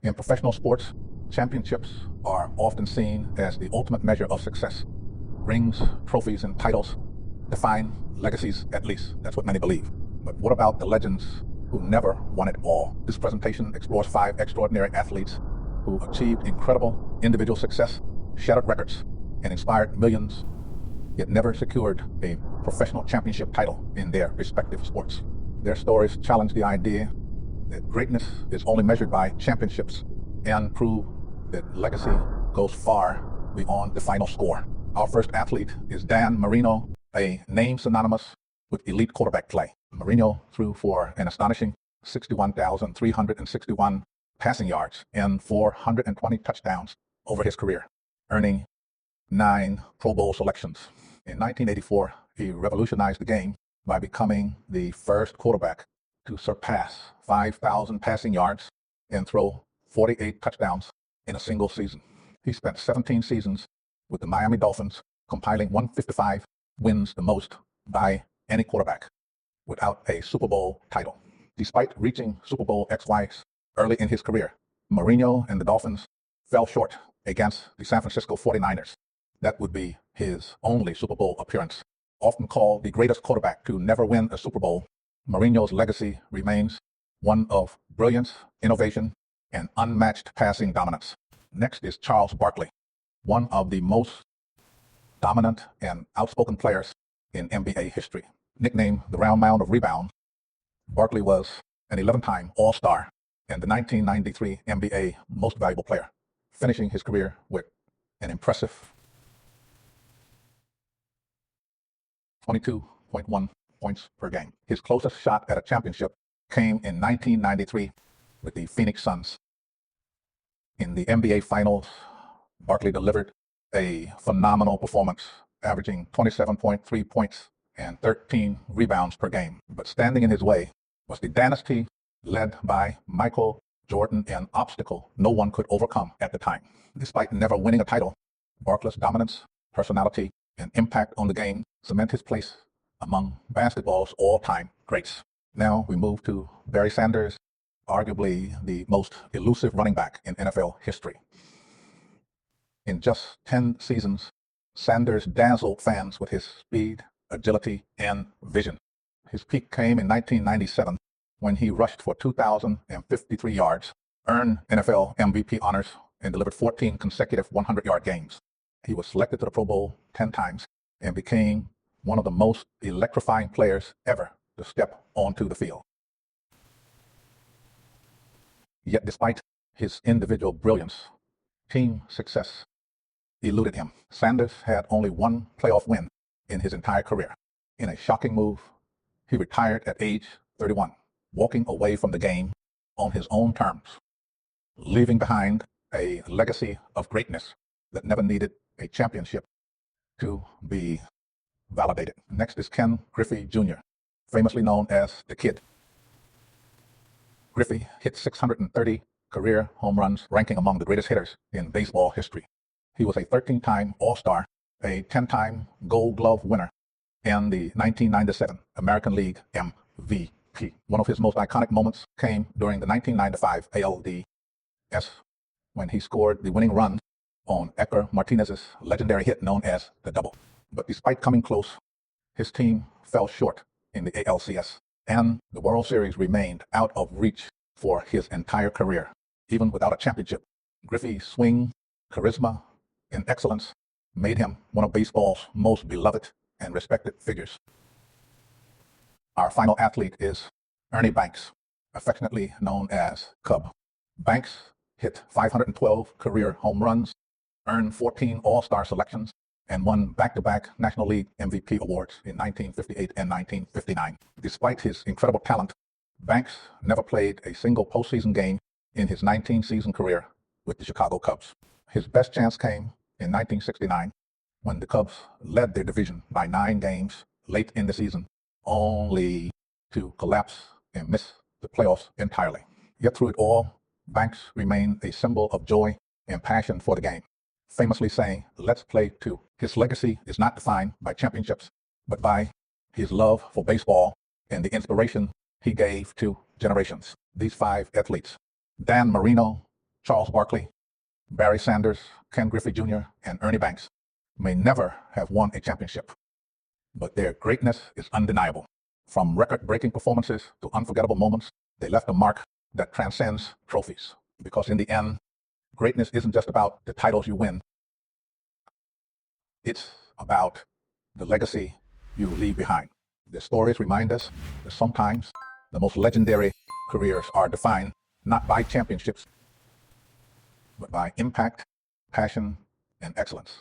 In professional sports, championships are often seen as the ultimate measure of success. Rings, trophies, and titles define legacies, at least. That's what many believe. But what about the legends who never won it all? This presentation explores 5 extraordinary athletes who achieved incredible individual success, shattered records, and inspired millions, yet never secured a professional championship title in their respective sports. Their stories challenge the idea that greatness is only measured by championships and prove that legacy goes far beyond the final score. Our first athlete is Dan Marino, a name synonymous with elite quarterback play. Marino threw for an astonishing 61,361 passing yards and 420 touchdowns over his career, earning 9 Pro Bowl selections. In 1984, he revolutionized the game by becoming the first quarterback to surpass 5,000 passing yards and throw 48 touchdowns in a single season. He spent 17 seasons with the Miami Dolphins, compiling 155 wins, the most by any quarterback, without a Super Bowl title. Despite reaching Super Bowl XYs early in his career, Marino and the Dolphins fell short against the San Francisco 49ers. That would be his only Super Bowl appearance. Often called the greatest quarterback to never win a Super Bowl, Marino's legacy remains one of brilliance, innovation, and unmatched passing dominance. Next is Charles Barkley, one of the most dominant and outspoken players in NBA history. Nicknamed the Round Mound of Rebound, Barkley was an 11-time All-Star and the 1993 NBA Most Valuable Player, finishing his career with an impressive 22.1 points per game. His closest shot at a championship came in 1993 with the Phoenix Suns. In the NBA Finals, Barkley delivered a phenomenal performance, averaging 27.3 points and 13 rebounds per game. But standing in his way was the dynasty led by Michael Jordan, an obstacle no one could overcome at the time. Despite never winning a title, Barkley's dominance, personality, and impact on the game cement his place among basketball's all-time greats. Now we move to Barry Sanders, arguably the most elusive running back in NFL history. In just 10 seasons, Sanders dazzled fans with his speed, agility, and vision. His peak came in 1997 when he rushed for 2,053 yards, earned NFL MVP honors, and delivered 14 consecutive 100-yard games. He was selected to the Pro Bowl 10 times and became one of the most electrifying players ever to step onto the field. Yet despite his individual brilliance, team success eluded him. Sanders had only one playoff win in his entire career. In a shocking move, he retired at age 31, walking away from the game on his own terms, leaving behind a legacy of greatness that never needed a championship to be validated. Next is Ken Griffey Jr., famously known as the Kid. Griffey hit 630 career home runs, ranking among the greatest hitters in baseball history. He was a 13-time All-Star, a 10-time Gold Glove winner, and the 1997 American League MVP. One of his most iconic moments came during the 1995 ALDS when he scored the winning run on Edgar Martinez's legendary hit known as the double. But despite coming close, his team fell short in the ALCS, and the World Series remained out of reach for his entire career. Even without a championship, Griffey's swing, charisma, and excellence made him one of baseball's most beloved and respected figures. Our final athlete is Ernie Banks, affectionately known as Cub. Banks hit 512 career home runs, earned 14 All-Star selections, and won back-to-back National League MVP awards in 1958 and 1959. Despite his incredible talent, Banks never played a single postseason game in his 19-season career with the Chicago Cubs. His best chance came in 1969 when the Cubs led their division by 9 games late in the season, only to collapse and miss the playoffs entirely. Yet through it all, Banks remained a symbol of joy and passion for the game, famously saying, "Let's play too." His legacy is not defined by championships, but by his love for baseball and the inspiration he gave to generations. These 5 athletes: Dan Marino, Charles Barkley, Barry Sanders, Ken Griffey Jr., and Ernie Banks may never have won a championship, but their greatness is undeniable. From record-breaking performances to unforgettable moments, they left a mark that transcends trophies. Because in the end, greatness isn't just about the titles you win. It's about the legacy you leave behind. Their stories remind us that sometimes the most legendary careers are defined not by championships, but by impact, passion, and excellence.